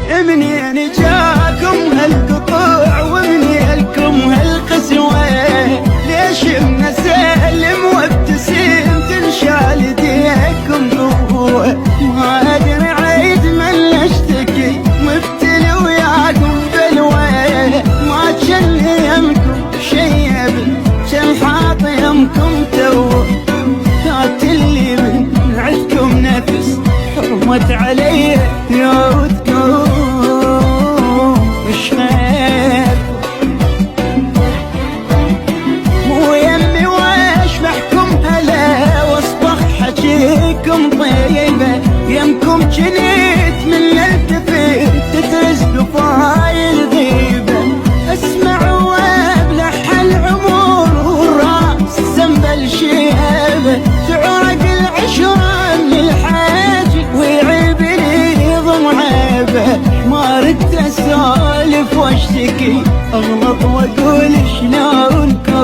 منين جاكم هالقطوع ومنين لكم هالقسوة؟ ليش منسلم وابتسم تنشال يديكم قوة؟ ما ادري عيد من اشتكي مبتلي وياكم بلوى، ما جن يمكم شيب جن حاط يمكم تو، هات اللي من عندكم نفس حرمت علي يودكم مش خير. مو يمي واشبحكم هلا واصبح حجيكم طيبة، يمكم جنيت من التفت تدرس دفاي الغيبة، اسمع وابلح العمر والراس زنبل شيبة، تعرق العشرة من الحاج ويعيبني ضم عيبة، ما ردت اسولف واشتكي اغلط واقول شلونكم